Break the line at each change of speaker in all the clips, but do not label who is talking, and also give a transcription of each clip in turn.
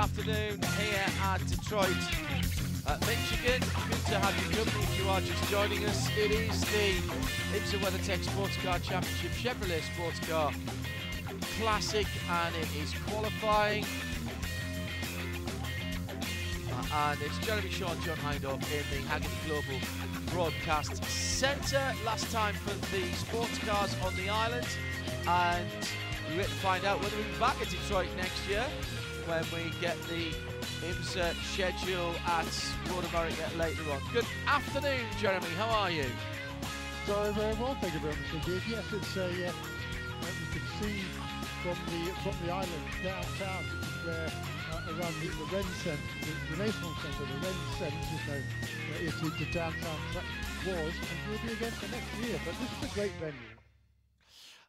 afternoon here at Detroit, Michigan. Good to have you company if you are just joining us. It is the IMSA WeatherTech Sports Car Championship Chevrolet Sports Car Classic, and it is qualifying. And it's Jeremy Shaw and John Hindhaugh in the Haggerty Global Broadcast Centre. Last time for the sports cars on the island, and we wait to find out whether we'll be back at Detroit next year when we get the IMSA schedule at Road America later on. Good afternoon, Jeremy. How are you?
So very well, thank you very much indeed. Yes, it's you can see from the island downtown, where around the Ren Centre, the Renaissance Centre, the Ren Centre, is the downtown track was, and will be again for next year. But this is a great venue.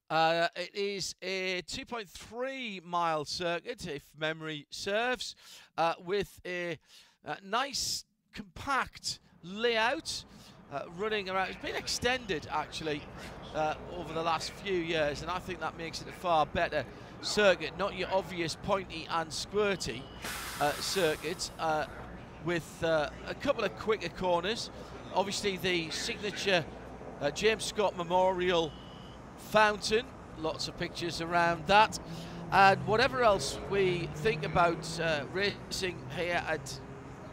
It is a 2.3 mile circuit, if memory serves, with a nice compact layout running around. It's been extended actually over the last few years, and I think that makes it a far better circuit, not your obvious pointy and squirty circuit, with a couple of quicker corners. Obviously the signature James Scott Memorial fountain, lots of pictures around that, and whatever else we think about racing here at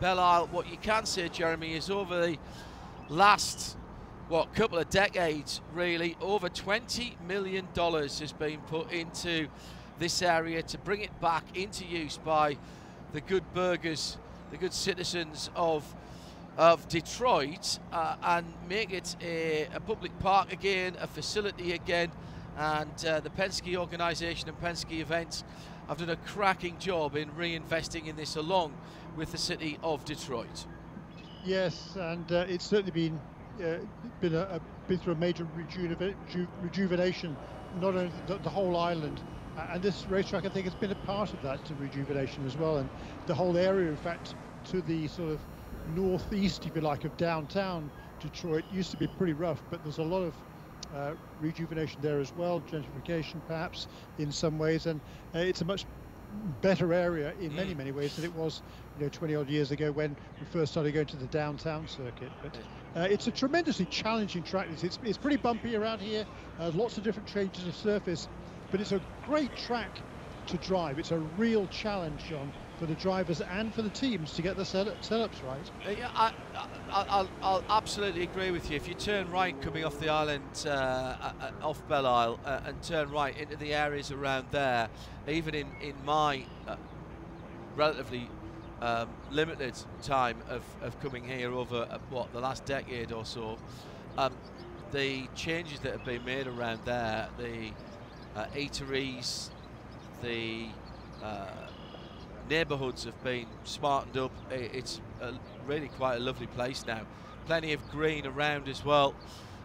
Belle Isle, what you can say, Jeremy, is over the last couple of decades really, over $20 million has been put into this area to bring it back into use by the good burghers, the good citizens of Detroit, and make it a public park again, a facility again. And the Penske organisation and Penske Events have done a cracking job in reinvesting in this along with the city of Detroit.
Yes, and it's certainly been through a major rejuvenation, not only the whole island, and this racetrack I think has been a part of that rejuvenation as well, and the whole area, in fact, to the sort of northeast, if you like, of downtown Detroit used to be pretty rough, but there's a lot of rejuvenation there as well, gentrification perhaps in some ways, and it's a much better area in many ways than it was 20 odd years ago when we first started going to the downtown circuit. But it's a tremendously challenging track. It's pretty bumpy around here, lots of different changes of surface, but it's a great track to drive. It's a real challenge, John, for the drivers and for the teams to get the setups right.
Yeah, I'll absolutely agree with you. If you turn right coming off the island, off Belle Isle, and turn right into the areas around there, even in my relatively limited time of coming here over the last decade or so, the changes that have been made around there, the eateries, the neighbourhoods have been smartened up. It's really quite a lovely place now. Plenty of green around as well.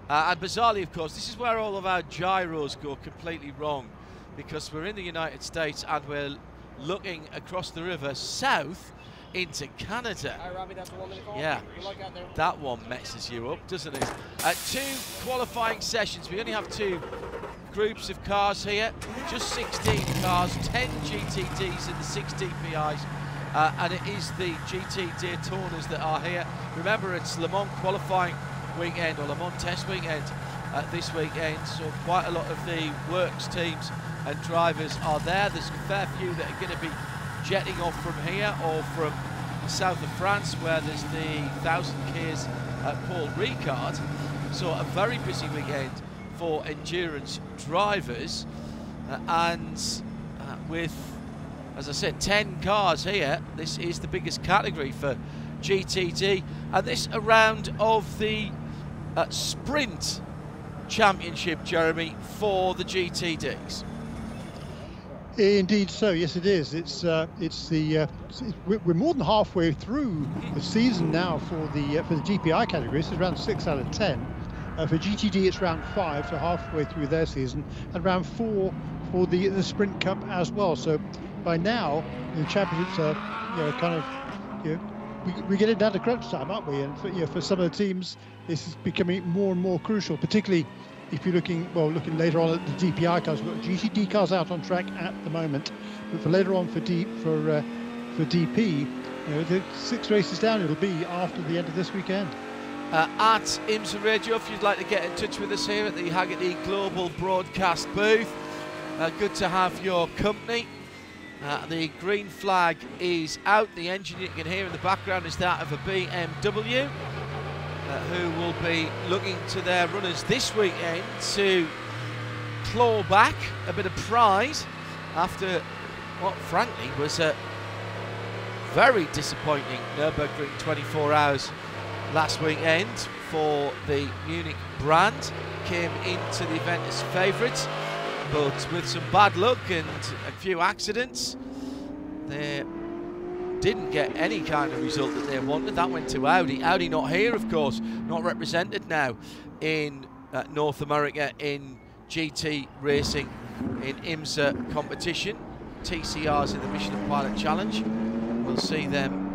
And bizarrely, of course, this is where all of our gyros go completely wrong, because we're in the United States and we're looking across the river south into Canada.
Hi, Robbie, that's the 1 minute call.
Yeah,
Good luck out there.
that one messes you up, doesn't it? 2 qualifying sessions. We only have 2 groups of cars here, just 16 cars, 10 GTDs and the 6 DPIs, and it is the GT Daytonas that are here. Remember, it's Le Mans qualifying weekend, or Le Mans test weekend this weekend, so quite a lot of the works teams and drivers are there. There's a fair few that are going to be jetting off from here or from the south of France, where there's the 1000 Ks at Paul Ricard, so a very busy weekend for endurance drivers, and with, as I said, 10 cars here. This is the biggest category for GTD, and this a round of the Sprint Championship, Jeremy, for the GTDs.
Indeed so, yes it is. We're more than halfway through the season now for the GPI category. This is round 6 out of 10. For GTD, it's round 5, so halfway through their season, and round 4 for the Sprint Cup as well. So by now, the championships are, we're getting down to crunch time, aren't we? And for some of the teams, this is becoming more and more crucial, particularly if you're looking later on at the DPI cars. We've got GTD cars out on track at the moment, but for later on for for DP. You know, the 6 races down it'll be after the end of this weekend.
At IMSA Radio, if you'd like to get in touch with us here at the Haggerty Global Broadcast booth. Good to have your company. The green flag is out. The engine you can hear in the background is that of a BMW, who will be looking to their runners this weekend to claw back a bit of pride after what frankly was a very disappointing Nürburgring 24 hours last weekend for the Munich brand. Came into the event as favourites, but with some bad luck and a few accidents, they didn't get any kind of result that they wanted. That went to Audi. Audi not here, of course, not represented now in North America in GT racing in IMSA competition. TCR's in the Michelin Pilot Challenge. We'll see them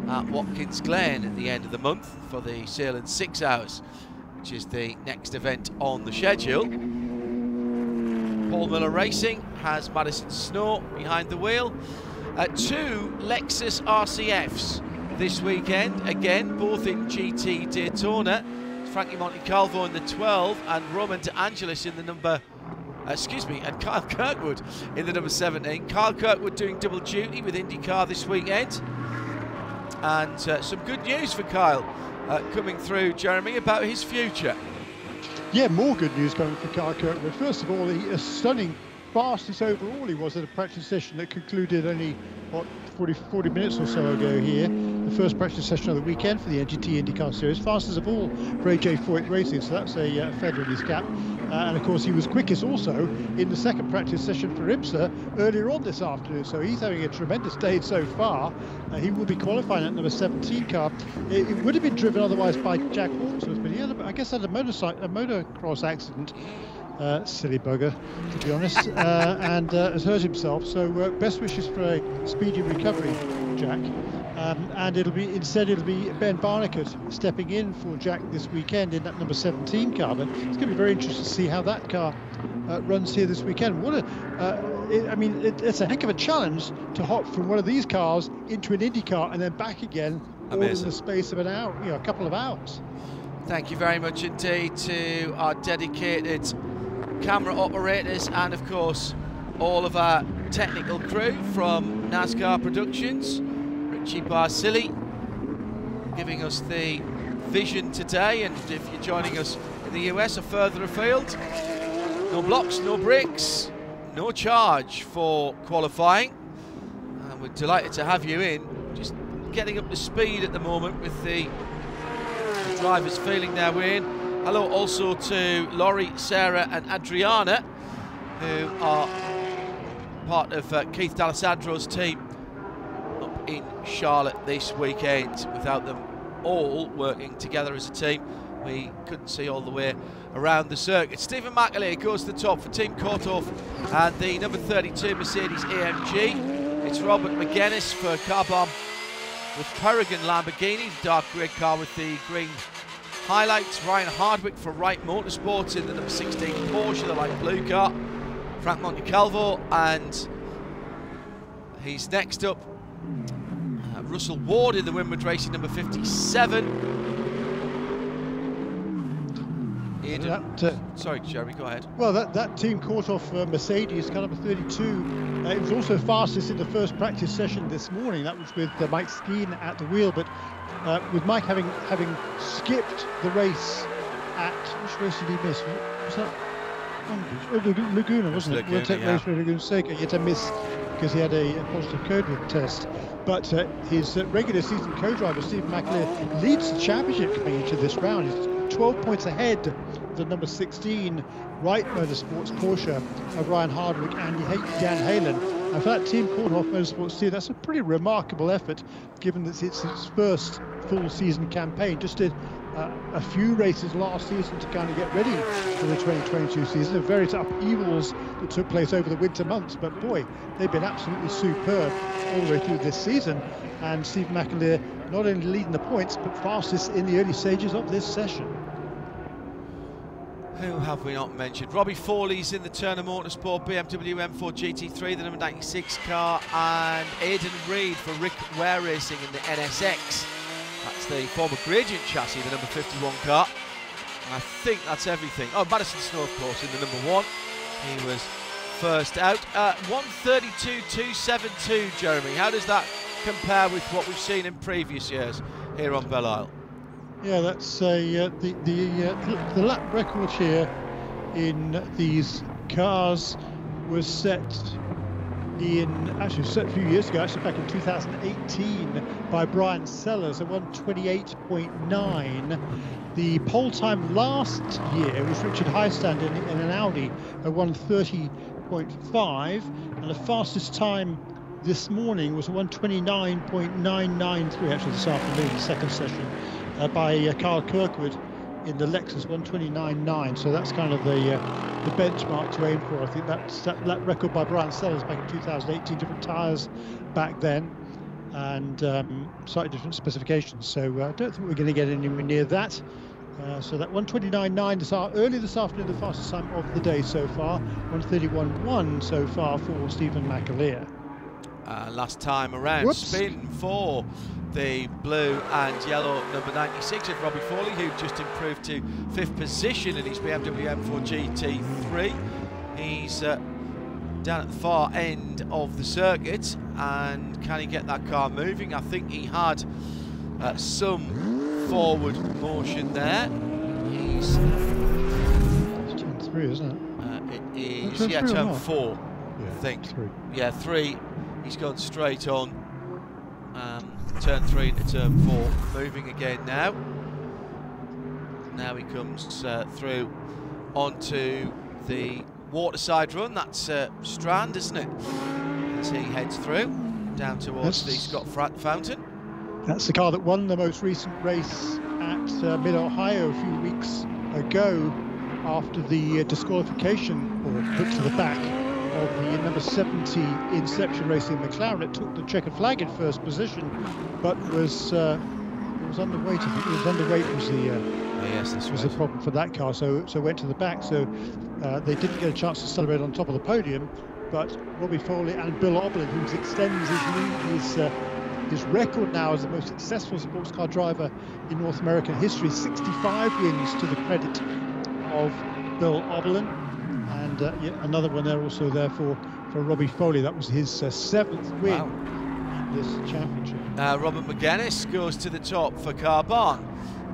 at Watkins Glen at the end of the month for the Salem 6 Hours, which is the next event on the schedule. Paul Miller Racing has Madison Snow behind the wheel. 2 Lexus RCFs this weekend, again both in GT Daytona. Frankie Montecalvo in the 12 and Roman De Angelis in the number, and Kyle Kirkwood in the number 17. Kyle Kirkwood doing double duty with IndyCar this weekend. And some good news for Kyle coming through, Jeremy, about his future.
Yeah, more good news coming from Kyle Kirkwood. First of all, a stunning fastest overall he was at a practice session that concluded only, what, 40 minutes or so ago here. The first practice session of the weekend for the NGT IndyCar Series. Fastest of all for AJ Foyt Racing, so that's a feather in his cap. And of course he was quickest also in the second practice session for IMSA earlier on this afternoon, so he's having a tremendous day so far. He will be qualifying at number 17 car. It would have been driven otherwise by Jack Hawksworth, but he had, I guess, had a motocross accident. Silly bugger, to be honest, and has hurt himself. So best wishes for a speedy recovery, Jack. And it'll be Ben Barnicat stepping in for Jack this weekend in that number 17 car. But it's going to be very interesting to see how that car runs here this weekend. It's a heck of a challenge to hop from one of these cars into an Indy car and then back again, all in the space of an hour, a couple of hours. Thank
you very much indeed to our dedicated camera operators and of course all of our technical crew from NASCAR Productions. Richie Barsili giving us the vision today, and if you're joining us in the US or further afield, no blocks, no brakes, no charge for qualifying, and we're delighted to have you in. Just getting up to speed at the moment with the drivers feeling their way in. Hello also to Laurie, Sarah and Adriana, who are part of Keith D'Alessandro's team up in Charlotte this weekend. Without them all working together as a team, we couldn't see all the way around the circuit. Stephen McAleer goes to the top for Team Korthoff and the number 32 Mercedes AMG. It's Robert McGuinness for Carbon with Peregrine Lamborghini, the dark grey car with the green highlights. Ryan Hardwick for Wright Motorsports in the number 16 Porsche, the light blue car. Frank Montecalvo, and he's next up. Russell Ward in the Winward Racing number 57. Sorry, Jeremy, go ahead.
Well, that Team Korthoff Mercedes, car number 32, it was also fastest in the first practice session this morning. That was with Mike Skeen at the wheel, but with Mike having skipped the race at, which race did he miss? Was that Laguna, wasn't it? WeatherTech race for Laguna Seca. He had to miss because he had a positive COVID test. But his regular season co-driver, Stephen McAleer, leads the championship coming into this round. He's 12 points ahead of the number 16 Wright Motorsports Porsche of Ryan Hardwick and Dan Halen. And for that Team Korthoff Motorsports team, that's a pretty remarkable effort, given that it's its first full season campaign. Just did a few races last season to kind of get ready for the 2022 season, of various upheavals that took place over the winter months. But boy, they've been absolutely superb all the way through this season. And Steve McAleer not only leading the points, but fastest in the early stages of this session.
Who have we not mentioned? Robbie Fawley's in the Turner Motorsport BMW M4 GT3, the number 96 car, and Aidan Reid for Rick Ware Racing in the NSX. That's the former Gradient chassis, the number 51 car. And I think that's everything. Oh, Madison Snow, of course, in the number 1. He was first out. 1:32.272, Jeremy. How does that compare with what we've seen in previous years here on Belle Isle?
Yeah, that's the lap record here in these cars was set a few years ago, actually back in 2018 by Brian Sellers at 1:28.9. The pole time last year was Richard Highstand in an Audi at 1:30.5, and the fastest time this morning was 1:29.993, actually this afternoon, the second session, by Carl Kirkwood in the Lexus 1:29.9. So that's kind of the benchmark to aim for. I think that's that record by Brian Sellers back in 2018, different tyres back then, and slightly different specifications. So I don't think we're going to get anywhere near that. So that 1:29.9 early this afternoon, the fastest time of the day so far. 1:31.1 so far for Stephen McAleer.
Last time around, spin for the blue and yellow number 96 of Robbie Fawley, who just improved to 5th position in his BMW M4 GT3. He's down at the far end of the circuit, and can he get that car moving? I think he had some forward motion there. He's
turn 3, isn't it?
It is, yeah, turn 4,
yeah,
I think.
3.
Yeah, 3. He's gone straight on. Turn 3 into turn 4. Moving again now. Now he comes through onto the waterside run. That's Strand, isn't it? As he heads through down towards the Scott Fountain. That's
the car that won the most recent race at Mid-Ohio a few weeks ago after the disqualification, or put to the back, of the number 70 Inception Racing McLaren. It took the checkered flag in first position, but was underweight. I think it was underweight was the problem for that car. So went to the back. So they didn't get a chance to celebrate on top of the podium. But Robbie Fawley and Bill Oberlin, who extends his record now as the most successful sports car driver in North American history, 65 wins to the credit of Bill Oberlin. And yet another one there also there for Robbie Fawley. That was his 7th win in this championship.
Robert McGuinness goes to the top for Carbon,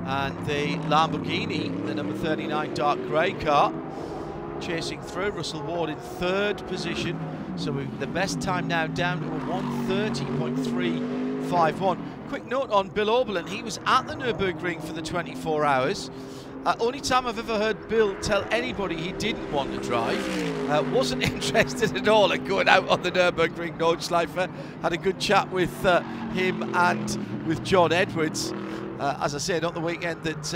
and the Lamborghini, the number 39 dark grey car, chasing through. Russell Ward in 3rd position. So the best time now down to a 1:30.351. Quick note on Bill Oberlin, he was at the Nürburgring for the 24 hours. Only time I've ever heard Bill tell anybody he didn't want to drive. Wasn't interested at all in going out on the Nürburgring Nordschleife. Had a good chat with him and with John Edwards. As I said, on the weekend that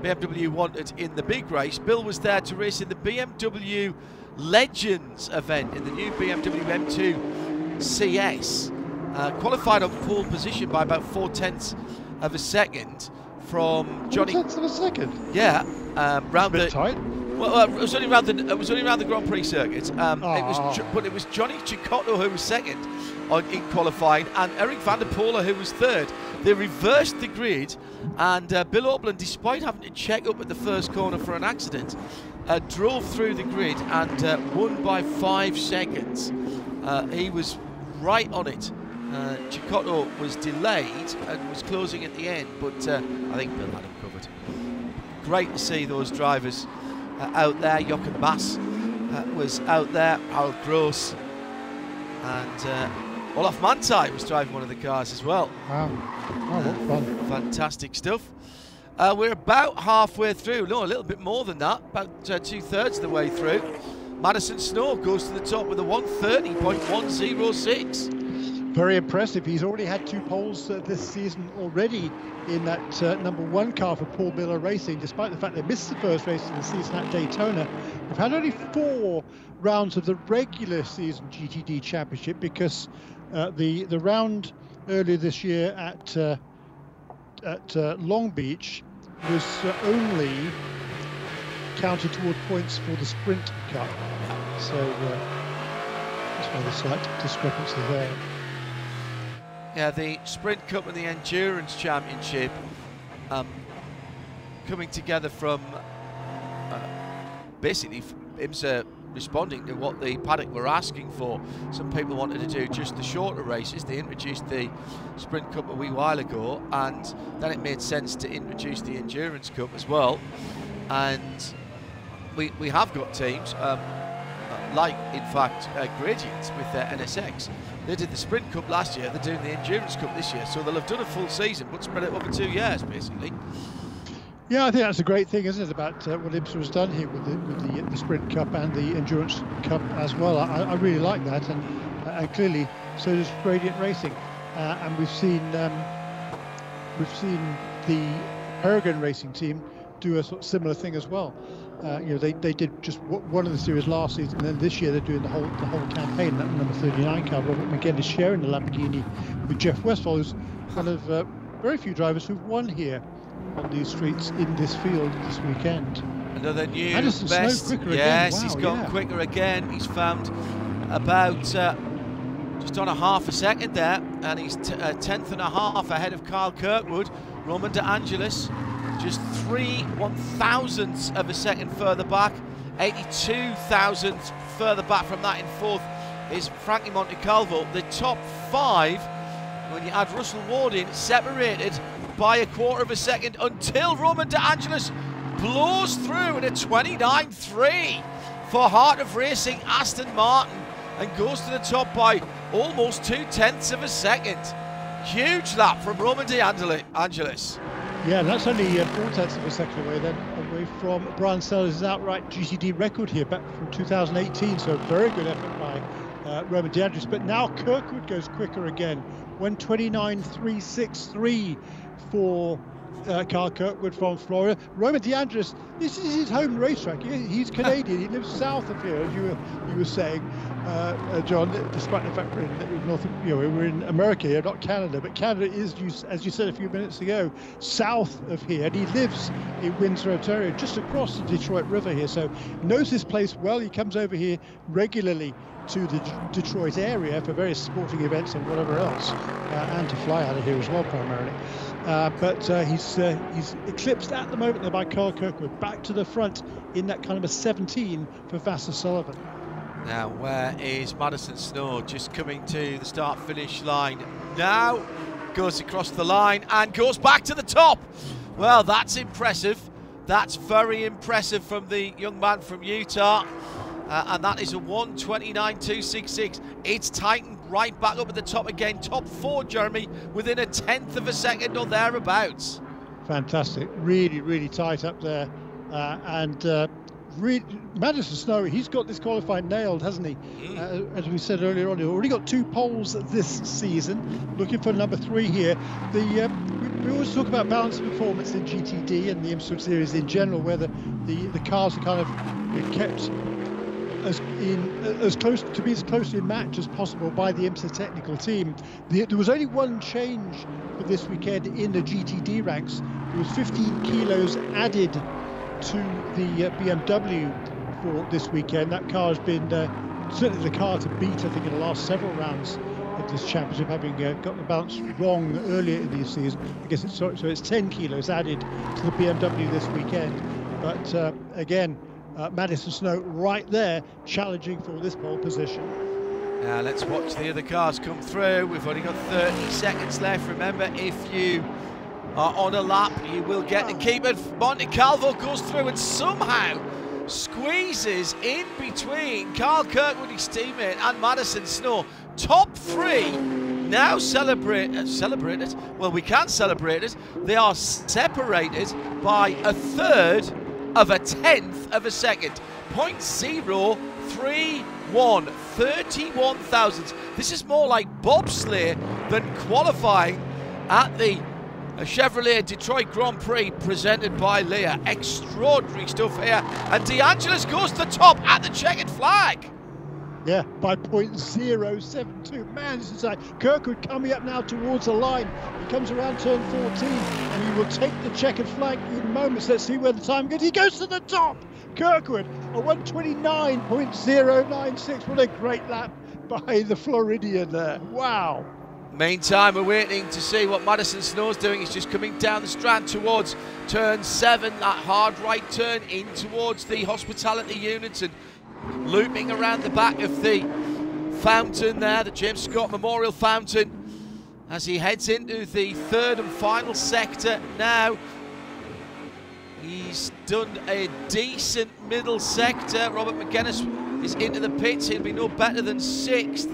BMW wanted in the big race. Bill was there to race in the BMW Legends event in the new BMW M2 CS. Qualified on pole position by about 0.4 of a second. From Johnny.
0.4 of a second.
Yeah, round
the. Tight.
Well, it was only around the Grand Prix circuit. But it was Johnny Cicotto who was second in qualifying, and Eric van der Poel who was 3rd. They reversed the grid, and Bill Oberlin, despite having to check up at the first corner for an accident, drove through the grid and won by 5 seconds. He was right on it. Cicotto was delayed and was closing at the end, but I think Bill had him covered. Great to see those drivers out there. Jochen Mass was out there, Harold Gross, and Olaf Manthey was driving one of the cars as well.
Wow, what fun.
Fantastic stuff. We're about halfway through, no, a little bit more than that, about 2/3 of the way through. Madison Snow goes to the top with a 1:30.106.
Very impressive. He's already had 2 poles this season already in that number 1 car for Paul Miller Racing, despite the fact they missed the first race of the season at Daytona. They've had only 4 rounds of the regular season GTD Championship, because the round earlier this year at counted toward points for the Sprint Cup. So that's why the slight discrepancy there.
Yeah, the Sprint Cup and the Endurance Championship coming together from basically IMSA responding to what the paddock were asking for. Some people wanted to do just the shorter races. They introduced the Sprint Cup a wee while ago, and then it made sense to introduce the Endurance Cup as well. And we have got teams like, in fact, Gradient with their NSX. They did the Sprint Cup last year, they're doing the Endurance Cup this year, so they'll have done a full season but spread it over 2 years basically.
Yeah, I think that's a great thing, isn't it, about what IMSA has done here with the Sprint Cup and the Endurance Cup as well. I really like that, and clearly so does Gradient Racing. And we've seen the Peregrine Racing team do a sort of similar thing as well. You know, they did just one of the series last season, and then this year they're doing the whole campaign. That number 39 car, Robert McGinn, is sharing the Lamborghini with Jeff Westphal, who's one of very few drivers who've won here on these streets in this field this weekend.
Another new
Madison
best.
Snow quicker
yes,
again. Wow,
he's gone quicker again. He's found about just on a half a second there, and he's a tenth and a half ahead of Carl Kirkwood. Roman De Angelis just 3/1000ths of a second further back. 82 thousandths further back from that in fourth is Frankie Montecalvo. The top five, when you add Russell Ward in, separated by a quarter of a second until Roman De Angelis blows through at a 29.3 for Heart of Racing Aston Martin and goes to the top by almost 2/10ths of a second. Huge lap from Roman De Angelis.
Yeah, and that's only 4/10ths of a second away from Brian Sellers' outright GCD record here back from 2018. So very good effort by Roman De Angelis. But now Kirkwood goes quicker again. 1:29.363 for Carl Kirkwood from Florida. Roman De Angelis, this is his home racetrack. He's Canadian. He lives south of here, as you were saying, John. Despite the fact we're in America here, not Canada, but Canada is, as you said a few minutes ago, south of here, and he lives in Windsor, Ontario, just across the Detroit River here. So knows this place well. He comes over here regularly to the Detroit area for various sporting events and whatever else, and to fly out of here as well primarily. But he's eclipsed at the moment there by Carl Kirkwood, back to the front in that kind of a 17 for Vassar Sullivan.
Now where is Madison Snow? Just coming to the start-finish line now, goes across the line and goes back to the top. Well, that's impressive. That's very impressive from the young man from Utah. And that is a 1:29.266. It's tightened right back up at the top again. Top four, Jeremy, within a 10th of a second or thereabouts.
Fantastic. Really, really tight up there. Madison Snow, he's got this qualifying nailed, hasn't he? As we said earlier on, he's already got 2 poles this season. Looking for number 3 here. We always talk about balance of performance in GTD and the IMSA series in general, where the cars are kind of kept as closely matched as possible by the IMSA technical team. There was only one change for this weekend in the GTD ranks. There was 15 kilos added to the BMW for this weekend. That car has been certainly the car to beat, I think, in the last several rounds of this championship, having got the balance wrong earlier in the season. I guess so it's 10 kilos added to the BMW this weekend. But again, Madison Snow right there challenging for this pole position.
Now let's watch the other cars come through. We've only got 30 seconds left. Remember, if you are on a lap, you will get to keep it. Montecalvo goes through and somehow squeezes in between Carl Kirkwood, his teammate, and Madison Snow. Top 3 now celebrated. Well, we can celebrate it. They are separated by a third of a 10th of a second. 0.031, 31 thousandths. This is more like bobsleigh than qualifying at the Chevrolet Detroit Grand Prix presented by Leah. Extraordinary stuff here. And De Angelis goes to the top at the checkered flag.
Yeah, by 0.072. Man, this is like Kirkwood coming up now towards the line. He comes around turn 14 and he will take the checkered flag in moments. Let's see where the time goes. He goes to the top. Kirkwood, a 129.096. What a great lap by the Floridian there. Wow.
Meantime, we're waiting to see what Madison Snow's doing. He's just coming down the strand towards turn 7, that hard right turn in towards the hospitality units, and looping around the back of the fountain there, the James Scott Memorial Fountain, as he heads into the 3rd and final sector now. He's done a decent middle sector. Robert McGuinness is into the pits. He'll be no better than 6th.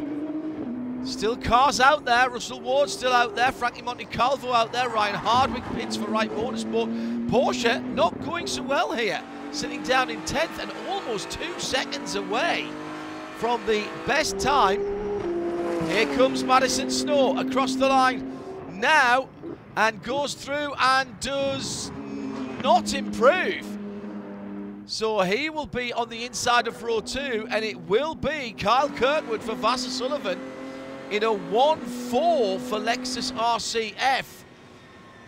Still cars out there. Russell Ward still out there. Frankie Montecalvo out there. Ryan Hardwick pits for Wright Motorsport. Porsche not going so well here, sitting down in 10th and almost 2 seconds away from the best time. Here comes Madison Snow across the line now and goes through and does not improve. So he will be on the inside of row 2, and it will be Kyle Kirkwood for Vassar Sullivan in a 1-4 for Lexus RCF,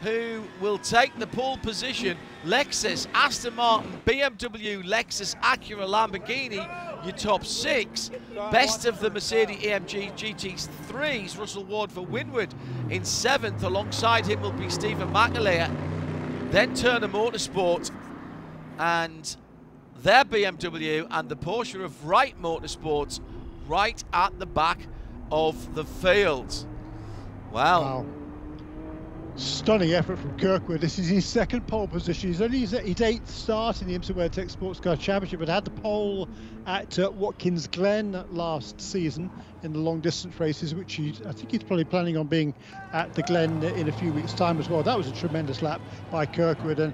who will take the pole position. Lexus, Aston Martin, BMW, Lexus, Acura, Lamborghini, your top 6. Best of the Mercedes AMG GT3s, Russell Ward for Winward in 7th. Alongside him will be Stephen McAleer. Then Turner Motorsport and their BMW, and the Porsche of Wright Motorsports right at the back of the field. Wow.
Stunning effort from Kirkwood. This is his 2nd pole position. He's only his 8th start in the IMSA WeatherTech Sports Car Championship, but had the pole at Watkins Glen last season in the long distance races, which I think he's probably planning on being at the Glen in a few weeks' time as well. That was a tremendous lap by Kirkwood, and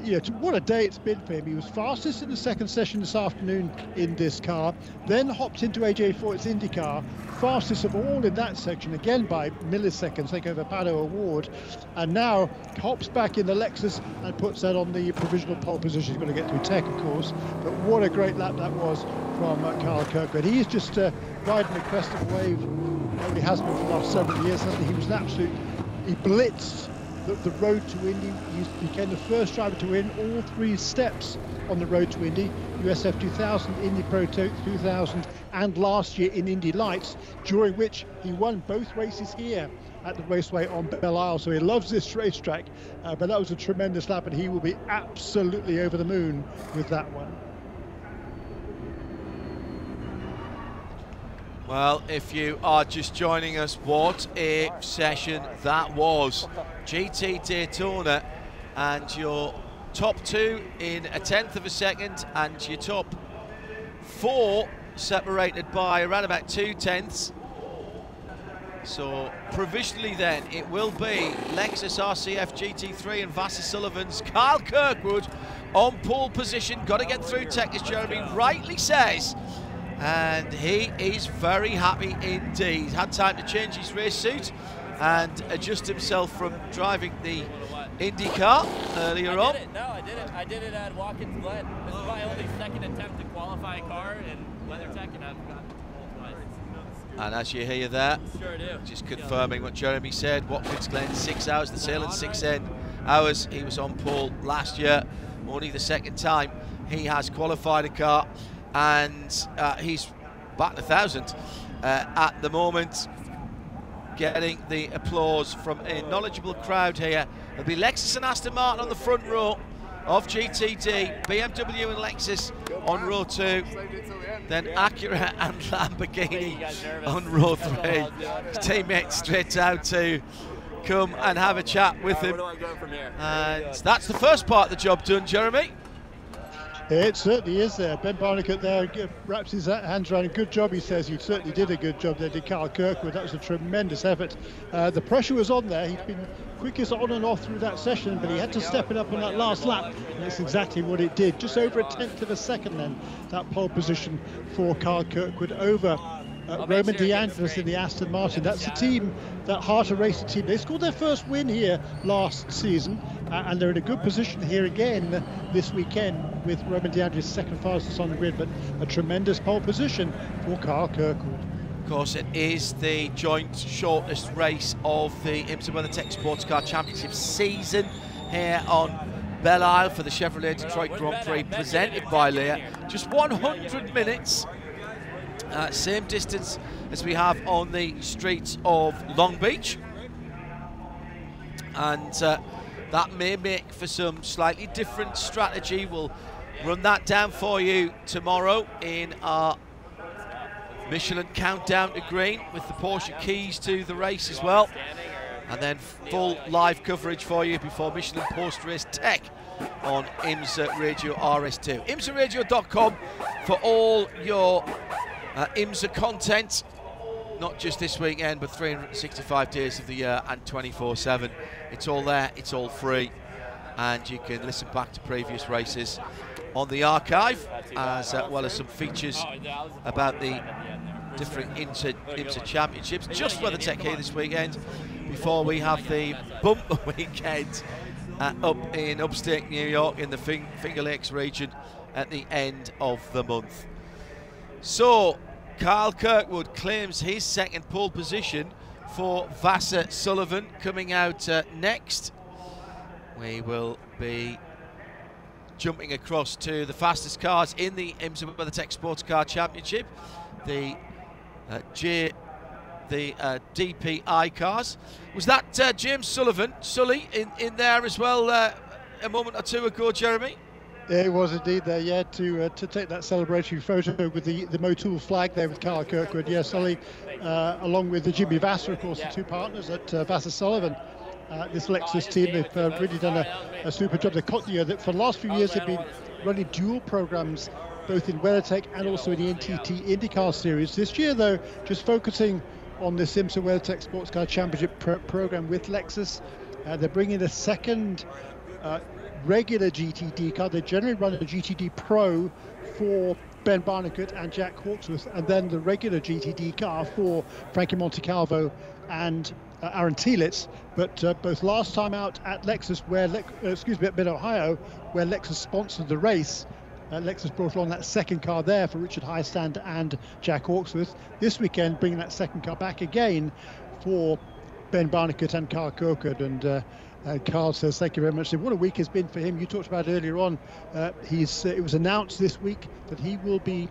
yeah, what a day it's been for him. He was fastest in the 2nd session this afternoon in this car, then hopped into AJ Foyt's IndyCar, fastest of all in that section, again by milliseconds, take over Pato Award, and now hops back in the Lexus and puts that on the provisional pole position. He's going to get through tech, of course, but what a great lap that was from Kyle Kirkwood. He is just riding the crest of a wave. He has been for the last several years, hasn't he? He was an absolute, he blitzed the road to Indy. He became the first driver to win all 3 steps on the road to Indy: USF 2000, Indy Pro 2000, and last year in Indy Lights, during which he won both races here at the Raceway on Belle Isle. So he loves this racetrack, but that was a tremendous lap, and he will be absolutely over the moon with that one.
Well, if you are just joining us, what a session that was. GT Daytona, and your top 2 in a 1/10 of a second, and your top 4 separated by around about 2/10. So provisionally then it will be Lexus RCF GT3 and Vassar Sullivan's Kyle Kirkwood on pole position. Got to get through tech, as Jeremy rightly says. And he is very happy indeed. Had time to change his race suit and adjust himself from driving the IndyCar earlier on.
I did it at Watkins Glen. This is my only 2nd attempt to qualify a car in WeatherTech, and I've gotten twice.
And as you hear there,
Sure do.
just confirming what Jeremy said, Watkins Glen 6 hours, the sale in 6 hours. He was on pole last year, only the 2nd time he has qualified a car. And he's batting 1,000 at the moment, getting the applause from a knowledgeable crowd here. There'll be Lexus and Aston Martin on the front row of GTD, BMW and Lexus on row 2, then Acura and Lamborghini on row 3. His teammates straight out to come and have a chat with him. And that's the first part of the job done, Jeremy.
It certainly is there. Ben Barnicott there wraps his hands around. A good job, he says. He certainly did a good job there, did Kyle Kirkwood. That was a tremendous effort. The pressure was on there. He's been quickest on and off through that session, but he had to step it up on that last lap, and that's exactly what it did. Just over a 1/10 of a second then, that pole position for Kyle Kirkwood over Roman DeAngelis in the Aston Martin. That's the team, that Harter Racing team. They scored their first win here last season, and they're in a good position here again this weekend with Roman DeAngelis 2nd fastest on the grid, but a tremendous pole position for Kyle Kirkwood.
Of course, it is the joint shortest race of the IMSA WeatherTech Sports Car Championship season here on Belle Isle for the Chevrolet Detroit Grand Prix presented by Lear. Just 100 minutes, same distance as we have on the streets of Long Beach. And that may make for some slightly different strategy. We'll run that down for you tomorrow in our Michelin Countdown to Green with the Porsche keys to the race as well. And then full live coverage for you before Michelin post-race tech on IMSA Radio RS2. IMSARadio.com for all your IMSA content, not just this weekend, but 365 days of the year and 24/7. It's all there, it's all free, and you can listen back to previous races on the archive, as well as some features about the different IMSA championships. Just WeatherTech here this weekend, before we have the bumper weekend up in upstate New York in the Finger Lakes region at the end of the month. So Carl Kirkwood claims his second pole position for Vassar Sullivan coming out next. We will be jumping across to the fastest cars in the IMSA WeatherTech Sports Car Championship, the DPI cars. Was that James Sullivan, Sully, in there as well a moment or two ago, Jeremy?
It was indeed there, yeah, to take that celebratory photo with the Motul flag there with Carl Kirkwood. Yeah, Sully, along with Jimmy Vassar, of course, the two partners at Vassar Sullivan. This Lexus team, they've really done a super job. For the last few years, they've been running dual programs, both in WeatherTech and also in the NTT IndyCar Series. This year, though, just focusing on this IMSA WeatherTech Sports Car Championship program with Lexus. They're bringing a second regular GTD car. They generally run a GTD Pro for Ben Barnicoat and Jack Hawksworth, and then the regular GTD car for Frankie Montecalvo and Aaron Telitz. But both last time out at Lexus, at Mid-Ohio, where Lexus sponsored the race, Lexus brought along that second car there for Richard Highstand and Jack Hawksworth. This weekend, bringing that second car back again for Ben Barnicoat and Carl Kirkwood. And Carl says, thank you very much. What a week has been for him. You talked about earlier on, it was announced this week that he will be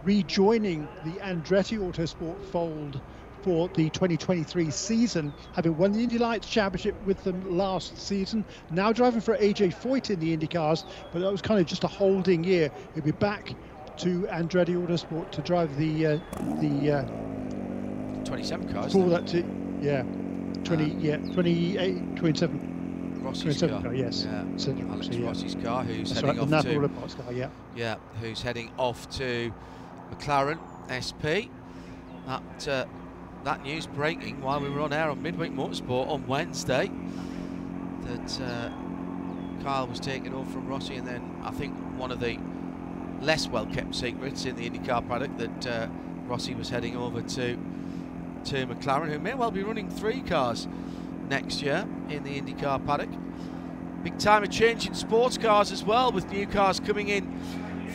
rejoining the Andretti Autosport fold for the 2023 season, having won the Indy Lights Championship with them last season. Now driving for AJ Foyt in the IndyCars, but that was kind of just a holding year. He'll be back to Andretti Autosport to drive the
27 cars.
For that, 28, 27.
Rossi's
27
car,
yes.
Yeah. Alex Rossi's car, who's
That's
heading
right,
off
the
to
car, yeah.
Who's heading off to McLaren SP. That news breaking while we were on air on Midweek Motorsport on Wednesday, that Kyle was taking over from Rossi, and then I think one of the less well-kept secrets in the IndyCar paddock that Rossi was heading over to McLaren, who may well be running 3 cars next year in the IndyCar paddock. Big time of change in sports cars as well, with new cars coming in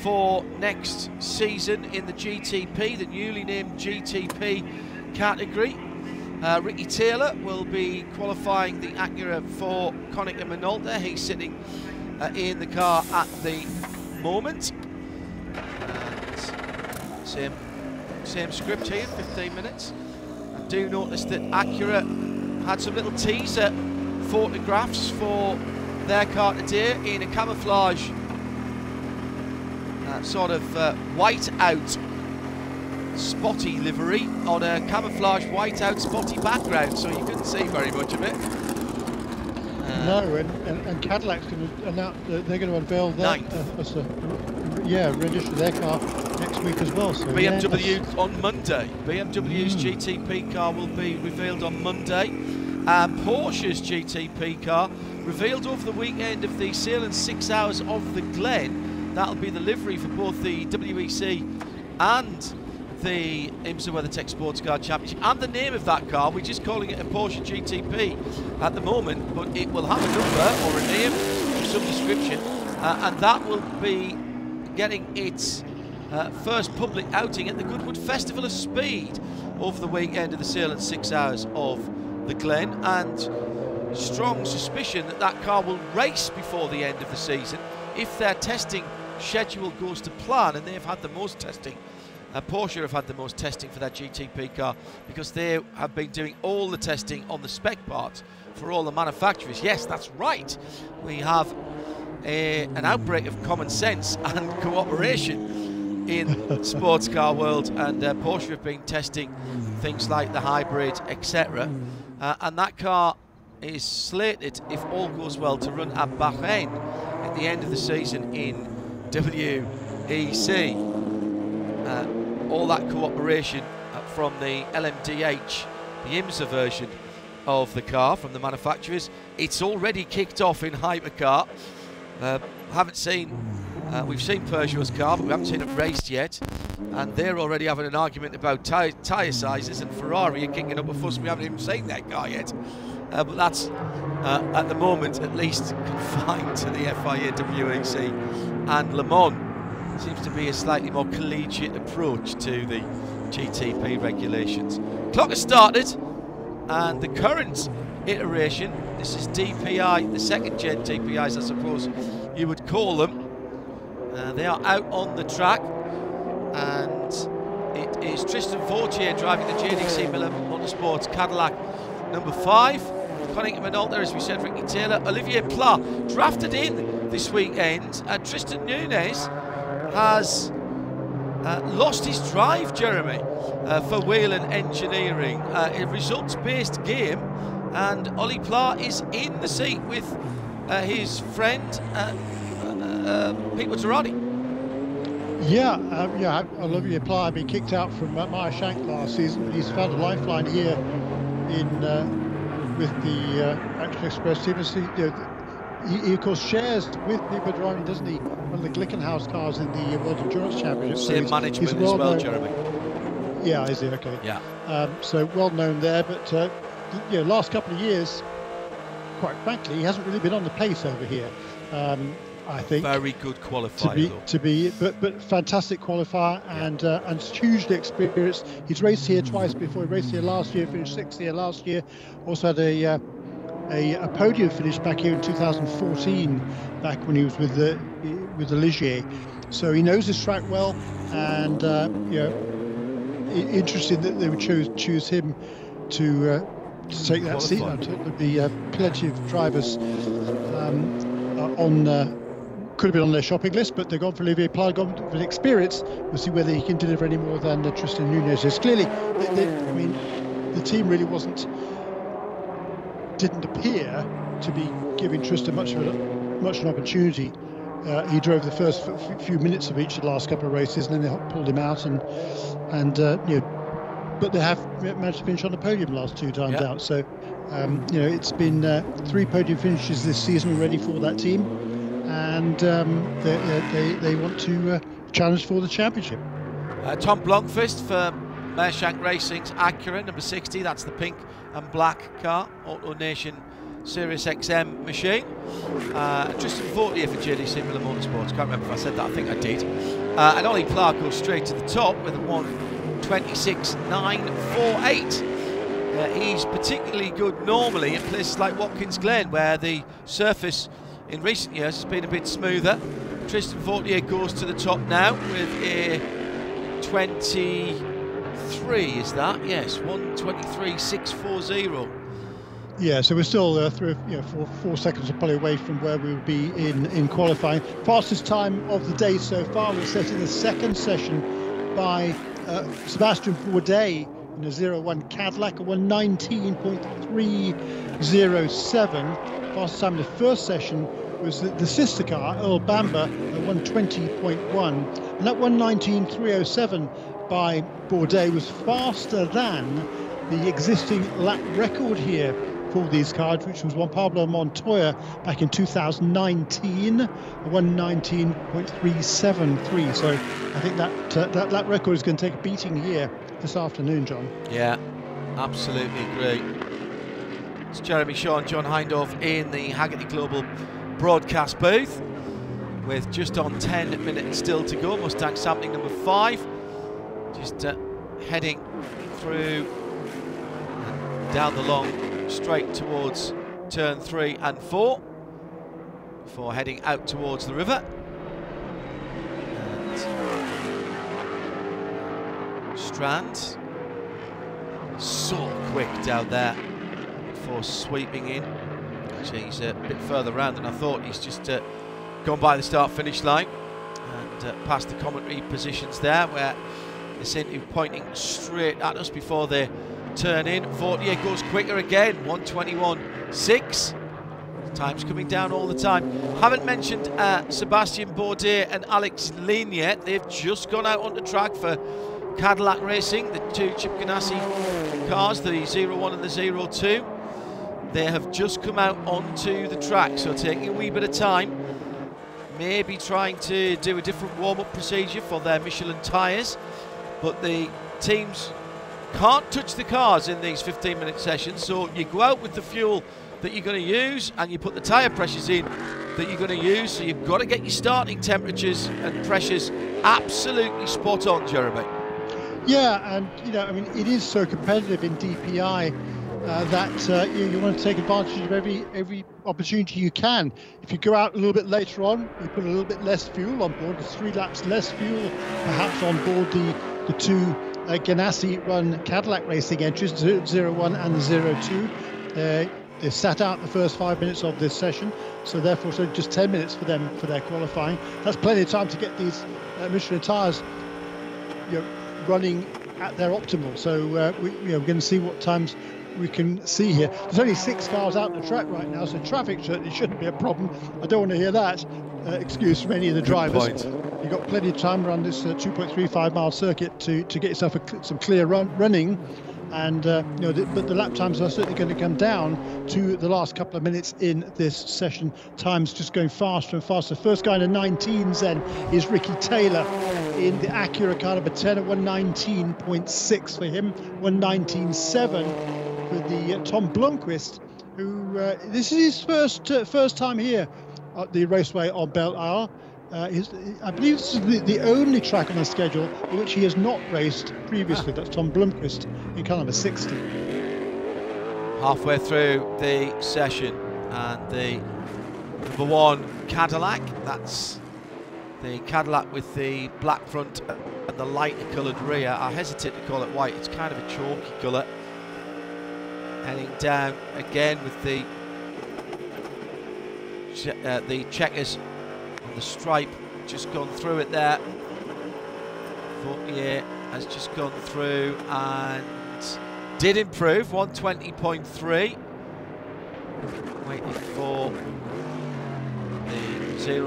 for next season in the GTP, the newly named GTP category. Ricky Taylor will be qualifying the Acura for Konica Minolta. He's sitting in the car at the moment. Same script here, 15 minutes. I do notice that Acura had some little teaser photographs for their car today in a camouflage sort of white out spotty livery on a camouflage white out spotty background, so you couldn't see very much of it.
No, and Cadillac's going to announce they're going to unveil their rendition of their car next week as well. So
BMW on Monday. BMW's GTP car will be revealed on Monday. Porsche's GTP car revealed over the weekend of the Sailing 6 Hours of the Glen. That'll be the livery for both the WEC and the IMSA WeatherTech Sports Car Championship, and the name of that car. We're just calling it a Porsche GTP at the moment, but it will have a number or a name of some description, and that will be getting its first public outing at the Goodwood Festival of Speed over the weekend of the Sailing 6 Hours of the Glen. And strong suspicion that that car will race before the end of the season if their testing schedule goes to plan, and they've had the most testing. Porsche have had the most testing for their GTP car because they have been doing all the testing on the spec parts for all the manufacturers. Yes, that's right. We have an outbreak of common sense and cooperation in sports car world, and Porsche have been testing things like the hybrid, etc. And that car is slated, if all goes well, to run at Bahrain at the end of the season in WEC. All that cooperation from the LMDH, the IMSA version of the car from the manufacturers. It's already kicked off in hypercar. We've seen Peugeot's car, but we haven't seen it raced yet, and they're already having an argument about tyre sizes, and Ferrari are kicking up a fuss. We haven't even seen their car yet, but that's at the moment at least confined to the FIA, WEC and Le Mans. Seems to be a slightly more collegiate approach to the GTP regulations. Clock has started, and the current iteration, this is DPI, the second gen DPIs I suppose you would call them. They are out on the track, and it is Tristan Vautier driving the JDC Miller Motorsports Cadillac number 5. Connington Minolta, as we said, Ricky Taylor. Olivier Pla drafted in this weekend, and Tristan Nunez has lost his drive, Jeremy, for Whelen Engineering. A results-based game, and Ollie Pla is in the seat with his friend Pete Wutterati.
Yeah, Olivier Pla had been kicked out from Meyer Shank last season. He's found a lifeline here in with the Action Express team. He of course shares with Pete Wutterati, doesn't he? One of the Glickenhaus cars in the World Endurance Championship.
Same management as well, Jeremy.
Yeah, is he? Okay.
Yeah.
So well known there, but last couple of years, quite frankly, he hasn't really been on the pace over here. I think
very good qualifier
but fantastic qualifier, and hugely experienced. He's raced here twice before. He raced here last year, finished 6th here last year. Also had a podium finish back here in 2014, back when he was with the Ligier. So he knows his track well, and interesting that they would choose him to take that seat. I thought there'd be plenty of drivers could have been on their shopping list, but they've gone for Olivier Pla, gone for experience. We'll see whether he can deliver any more than Tristan Nunez is. Clearly, the team really didn't appear to be giving Tristan much an opportunity. He drove the first few minutes of each of the last couple of races, and then they pulled him out, but they have managed to finish on the podium last 2 times out. So it's been 3 podium finishes this season already for that team, and they want to challenge for the championship.
Tom Blomqvist for Mershank Racing's Acura number 60. That's the pink and black car, AutoNation Sirius XM machine. Tristan Vautier for JDC Miller Motorsports. Can't remember if I said that. I think I did. And Ollie Pla goes straight to the top with a 1:26.948. He's particularly good normally in places like Watkins Glen, where the surface in recent years has been a bit smoother. Tristan Vautier goes to the top now with a 23, is that? Yes, 1:23.640.
Yeah, so we're still 4 seconds probably away from where we would be in qualifying. Fastest time of the day so far was set in the second session by Sebastian Bourdais in a 01 Cadillac, a 1:19.307. Fastest time in the first session was the sister car, Earl Bamber, a 1:20.1. And that 1:19.307 by Bourdais was faster than the existing lap record here for these cars, which was Juan Pablo Montoya back in 2019, a 1:19.373. So I think that record is going to take a beating here this afternoon, John.
Yeah, absolutely agree. It's Jeremy Shaw and John Hindhaugh in the Haggerty Global broadcast booth with just on 10 minutes still to go. Mustang sampling number 5, just heading through down the long straight towards turn 3 and 4 before heading out towards the river. And Strand, so quick down there before sweeping in. Actually, he's a bit further round than I thought. He's just gone by the start-finish line and past the commentary positions there, where they seem to be pointing straight at us before they turn in. Vautier goes quicker again, 1:21.6. Time's coming down all the time. Haven't mentioned Sebastien Bourdais and Alex Lynn yet. They've just gone out onto track for Cadillac Racing, the two Chip Ganassi cars, the 01 and the 02. They have just come out onto the track, so taking a wee bit of time, maybe trying to do a different warm-up procedure for their Michelin tyres, but the teams can't touch the cars in these 15-minute sessions, so you go out with the fuel that you're going to use and you put the tyre pressures in that you're going to use, so you've got to get your starting temperatures and pressures absolutely spot on, Jeremy.
Yeah, and I mean, it is so competitive in DPI that you want to take advantage of every opportunity you can. If you go out a little bit later on, you put a little bit less fuel on board. There's 3 laps less fuel, perhaps, on board the two Ganassi run Cadillac Racing entries, the 01 and the 02. They sat out the first 5 minutes of this session, so therefore it's just 10 minutes for them for their qualifying. That's plenty of time to get these Michelin tyres running at their optimal. So we're going to see what times we can see here. There's only 6 cars out on the track right now, so traffic certainly shouldn't be a problem. I don't want to hear that excuse from any of the drivers. You've got plenty of time around this 2.35 mile circuit to get yourself some clear running. And but the lap times are certainly going to come down to the last couple of minutes in this session. Time's just going faster and faster. First guy in the 19s then is Ricky Taylor in the Acura car number 10 at 1:19.6 for him, 1:19.7 for the Tom Blomqvist, who this is his first time here at the Raceway on Belle Isle. I believe this is the only track on the schedule in which he has not raced previously. That's Tom Blomqvist in car number 60.
Halfway through the session, and the number 1 Cadillac, that's the Cadillac with the black front and the lighter coloured rear. I hesitate to call it white, it's kind of a chalky colour. Heading down again with the checkers. The stripe just gone through it there. Vautier has just gone through and did improve, 1:20.3. Waiting for the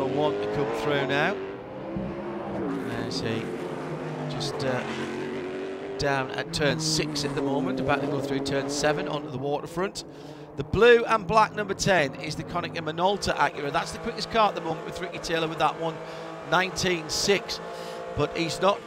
01 to come through now. There's he, just down at turn 6 at the moment, about to go through turn 7 onto the waterfront. The blue and black number 10 is the Konica Minolta Acura. That's the quickest car at the moment with Ricky Taylor with that one, 19.6. But he's not...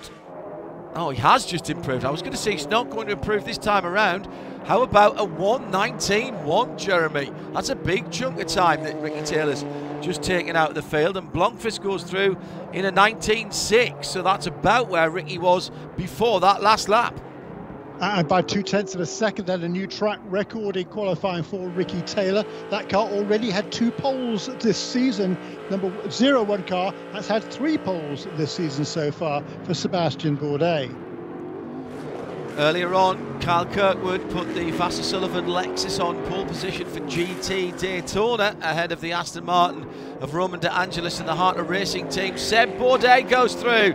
Oh, he has just improved. I was going to say he's not going to improve this time around. How about a 1:19.1, Jeremy? That's a big chunk of time that Ricky Taylor's just taken out of the field. And Blomqvist goes through in a 19.6. So that's about where Ricky was before that last lap.
And by 0.2 of a second, then a new track record in qualifying for Ricky Taylor. That car already had 2 poles this season. Number 01 car has had 3 poles this season so far for Sebastien Bourdais.
Earlier on, Kyle Kirkwood put the Vassar Sullivan Lexus on pole position for GT Daytona ahead of the Aston Martin of Roman De Angelis and the Harter Racing team. Seb Bourdais goes through.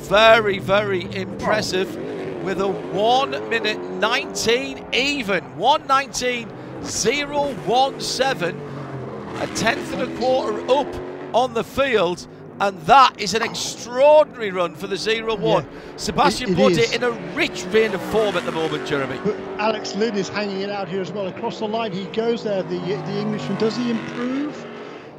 Very, very impressive. With a 1:19 even, 1:19.017, a 1/10 up on the field, and that is an extraordinary run for the 01. Yeah, Sebastien Bourdais in a rich vein of form at the moment, Jeremy.
But Alex Lynn is hanging it out here as well. Across the line he goes there, the Englishman. Does he improve?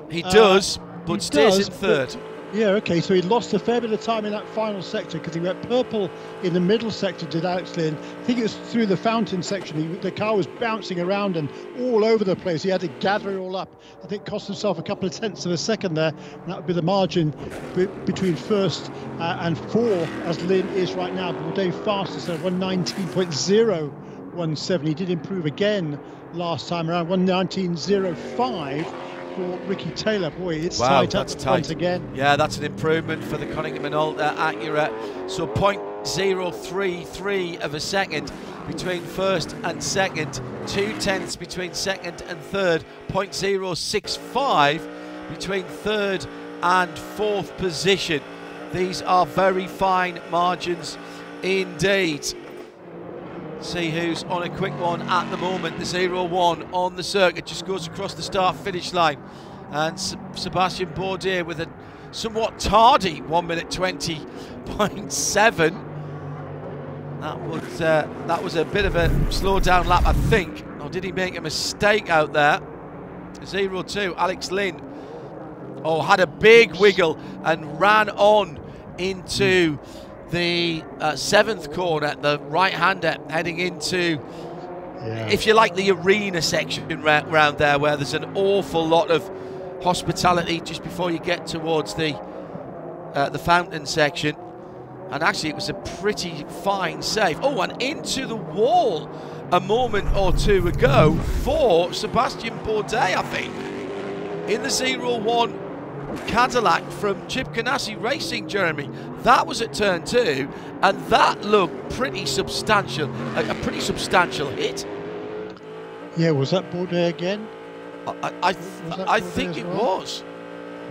He does, but stays in third.
Yeah, okay, so he lost a fair bit of time in that final sector because he went purple in the middle sector, did Alex Lynn. I think it was through the fountain section. The car was bouncing around and all over the place. He had to gather it all up. I think cost himself a couple of 0.1 of a second there. And that would be the margin between first and 4, as Lynn is right now. Bourdais fastest at 1:19.0 1:07. He did improve again last time around, 1:19.05 for Ricky Taylor. Boy, it's tight up the front again.
Yeah, that's an improvement for the Cunningham and Alta Acura. So 0.033 of a second between first and second, 0.2 between second and third, 0.065 between third and fourth position. These are very fine margins indeed. See who's on a quick one at the moment. The 0-1 on the circuit just goes across the start-finish line, and Sebastian Bourdais with a somewhat tardy 1:20.7. That was a bit of a slow down lap, I think. Or did he make a mistake out there? 0-2, Alex Lynn. Oh, had a big wiggle and ran on into the 7th corner, the right-hander, heading into, if you like, the arena section round there, where there's an awful lot of hospitality just before you get towards the fountain section. And actually, it was a pretty fine save. Oh, and into the wall a moment or two ago for Sebastian Bourdais, I think, in the 0-1 Cadillac from Chip Ganassi Racing, Jeremy. That was at turn 2, and that looked pretty substantial, a pretty substantial hit.
Yeah, was that Bourdais again?
I think it was.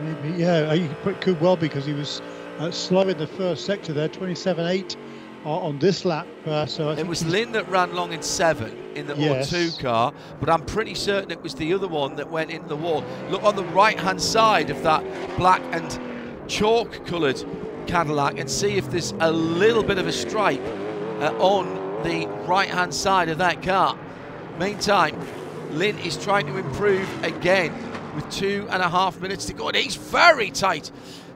Maybe, yeah, it could well, because he was slow in the first sector there, 27.8 on this lap. So it was
Lynn that ran long in 7 in the O2 car, but I'm pretty certain it was the other one that went into the wall. Look on the right-hand side of that black and chalk-coloured Cadillac and see if there's a little bit of a stripe on the right-hand side of that car. Meantime, Lynn is trying to improve again with 2.5 minutes to go, and he's very tight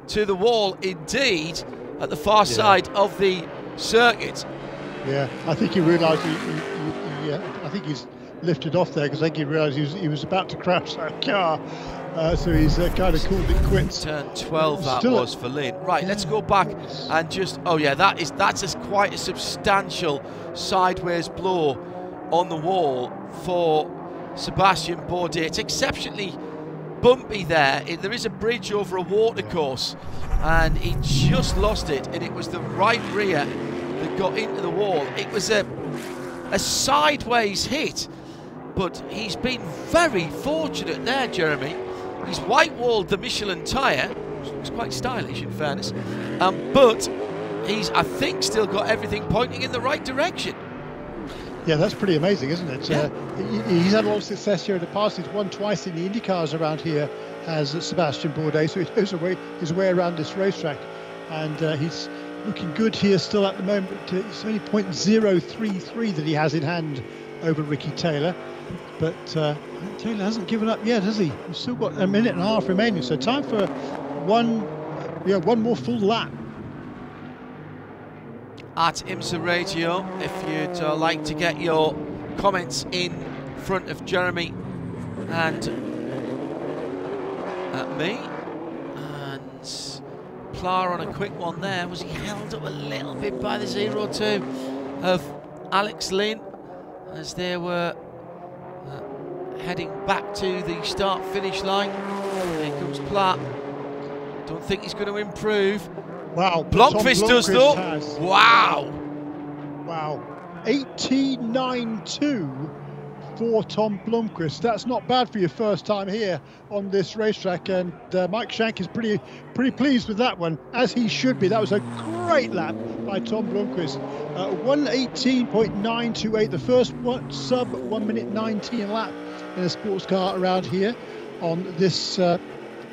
to the wall indeed at the far side of the circuit.
Yeah, I think he realised I think he's lifted off there, because I think he realised he was about to crash that car, so he's kind of called it quits.
Turn 12 that was for Lynn. Right, let's go back and just, oh yeah, that's quite a substantial sideways blow on the wall for Sebastian Bourdais. It's exceptionally bumpy there. There is a bridge over a watercourse, and he just lost it, and it was the right rear that got into the wall. It was a sideways hit, but he's been very fortunate there, Jeremy. He's white-walled the Michelin tyre. It's quite stylish, in fairness, but he's, I think, still got everything pointing in the right direction.
Yeah, that's pretty amazing, isn't it?
Yeah.
He's had a lot of success here in the past. He's won twice in the IndyCars around here as Sebastian Bourdais, so he knows his way around this racetrack. And he's looking good here still at the moment. It's only 0.033 that he has in hand over Ricky Taylor. But Taylor hasn't given up yet, has he? He's still got 1.5 minutes remaining, so time for one more full lap.
At IMSA Radio, if you'd like to get your comments in front of Jeremy and me. And Plar on a quick one there. Was he held up a little bit by the 0-2 of Alex Lynn as they were heading back to the start-finish line? Here comes Plar. Don't think he's going to improve.
Wow,
Blomqvist does though. Wow.
Wow. 18.92 for Tom Blomqvist. That's not bad for your first time here on this racetrack, and Mike Shank is pretty pleased with that one, as he should be. That was a great lap by Tom Blomqvist. 1:18.928, the first sub 1:19 lap in a sports car around here on this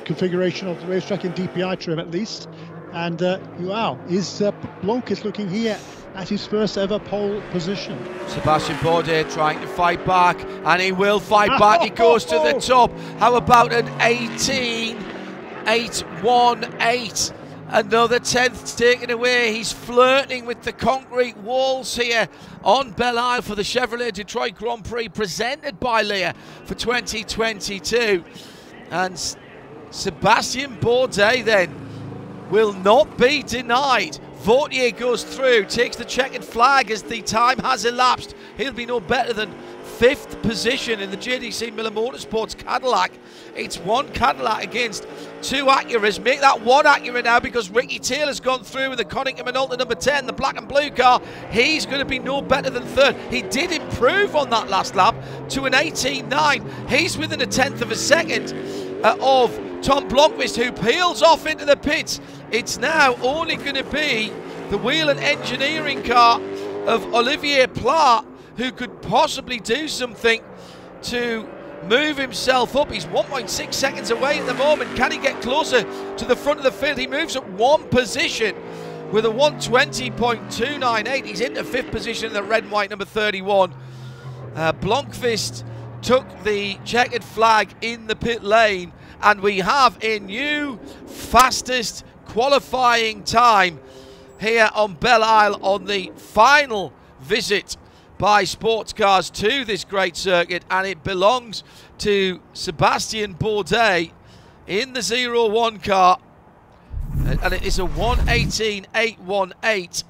configuration of the racetrack, in DPI trim at least. And wow, is Blomqvist looking here at his first ever pole position? Sebastian
Bourdais trying to fight back, and he will fight back. He goes to the top. How about an 18.818? Another 10th taken away. He's flirting with the concrete walls here on Belle Isle for the Chevrolet Detroit Grand Prix, presented by Lear for 2022. And Sebastian Bourdais then will not be denied Vautier goes through, takes the checkered flag as the time has elapsed. He'll be no better than 5th position in the JDC Miller Motorsports Cadillac. It's 1 Cadillac against 2 Acuras. Make that 1 Acura now, because Ricky Taylor's gone through with the Connington Minolta number 10, the black and blue car. He's going to be no better than 3rd. He did improve on that last lap to an 18.9. He's within a 1/10 of a second of Tom Blomqvist, who peels off into the pits. It's now only going to be the wheel and engineering car of Olivier Plat who could possibly do something to move himself up. He's 1.6 seconds away at the moment. Can he get closer to the front of the field? He moves up 1 position with a 120.298. He's into 5th position in the red and white number 31. Blomqvist took the checkered flag in the pit lane, and we have a new fastest qualifying time here on Belle Isle on the final visit by sports cars to this great circuit, and it belongs to Sebastien Bourdais in the 01 car, and it is a 1:18.818.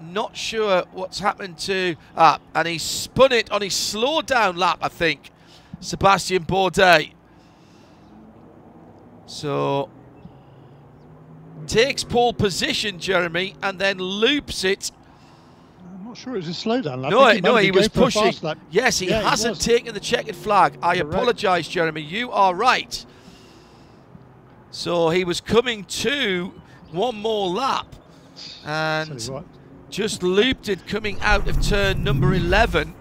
Not sure what's happened to and he spun it on his slow down lap, I think, Sebastien Bourdais. So takes pole position, Jeremy, and then loops it.
I'm not sure it was a slowdown lap.
No, he was pushing. Yes, he hasn't taken the checkered flag. I
Correct.
apologise, Jeremy. You are right. So he was coming to 1 more lap and just looped it coming out of turn number 11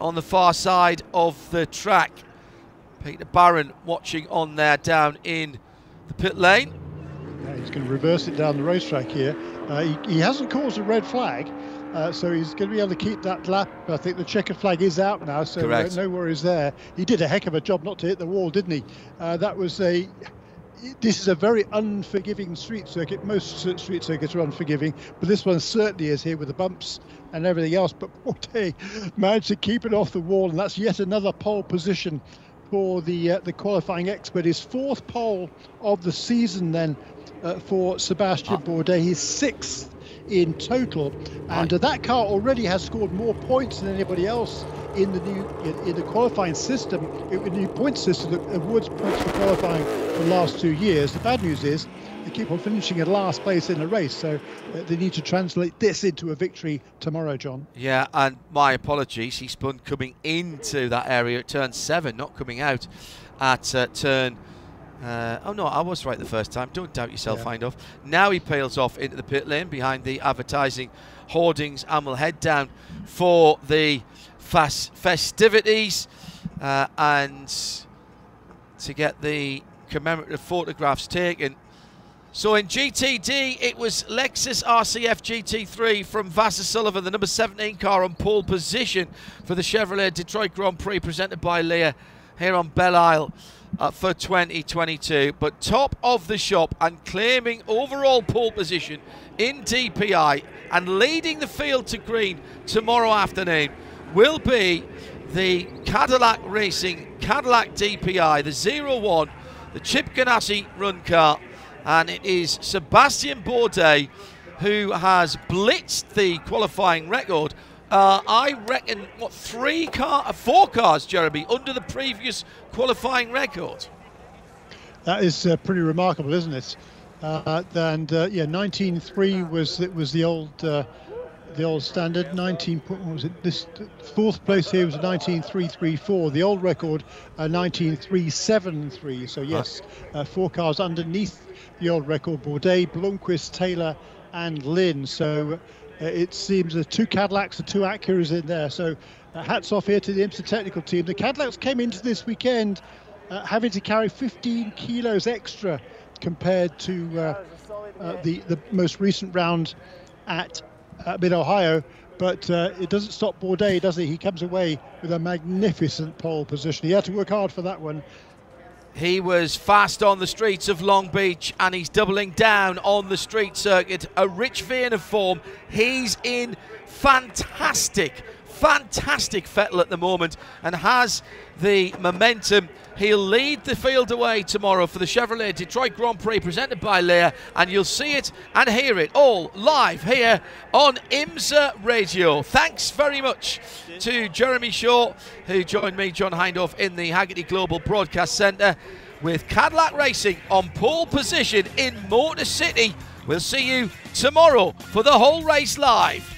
on the far side of the track. Peter Barron watching on there down in the pit lane.
Yeah, he's going to reverse it down the racetrack here. He hasn't caused a red flag, so he's going to be able to keep that lap. I think the checkered flag is out now, so no worries there. He did a heck of a job not to hit the wall, didn't he? This is a very unforgiving street circuit. Most street circuits are unforgiving, but this one certainly is here with the bumps and everything else. But Bourdais managed to keep it off the wall, and that's yet another pole position for the qualifying expert. His 4th pole of the season then for Sebastien Bourdais. He's 6th in total, and that car already has scored more points than anybody else in the qualifying system, in the new point system that awards points for qualifying for the last 2 years. The bad news is they keep on finishing in last place in the race, so they need to translate this into a victory tomorrow, John.
Yeah, and my apologies, he spun coming into that area at turn 7, not coming out at turn oh no, I was right the first time. Don't doubt yourself, Find off. Now he peels off into the pit lane behind the advertising hoardings and will head down for the festivities and to get the commemorative photographs taken. So in GTD, it was Lexus RCF GT3 from Vassar Sullivan, the number 17 car, on pole position for the Chevrolet Detroit Grand Prix, presented by Lear here on Belle Isle for 2022. But top of the shop and claiming overall pole position in DPI and leading the field to green tomorrow afternoon will be the Cadillac Racing Cadillac DPI, the 01, the Chip Ganassi run car. And it is Sebastien Bourdais who has blitzed the qualifying record. I reckon, what, 4 cars, Jeremy, under the previous qualifying record.
That is pretty remarkable, isn't it? Yeah, 19.3 was the old standard. 19. What was it? This 4th place here was 19.334. The old record 19.373. So yes, 4 cars underneath the old record: Bourdais, Blomqvist, Taylor, and Lynn. So it seems there's 2 Cadillacs and 2 Acuras in there. So hats off here to the IMSA technical team. The Cadillacs came into this weekend having to carry 15 kilos extra compared to the most recent round at Mid-Ohio. But it doesn't stop Bourdais, does it? He comes away with a magnificent pole position. He had to work hard for that one.
He was fast on the streets of Long Beach, and he's doubling down on the street circuit. A rich vein of form. He's in fantastic fettle at the moment and has the momentum. He'll lead the field away tomorrow for the Chevrolet Detroit Grand Prix presented by Lear, and you'll see it and hear it all live here on IMSA Radio. Thanks very much to Jeremy Shaw, who joined me, John Hindhaugh, in the Haggerty Global Broadcast Centre with Cadillac Racing on pole position in Motor City. We'll see you tomorrow for the whole race live.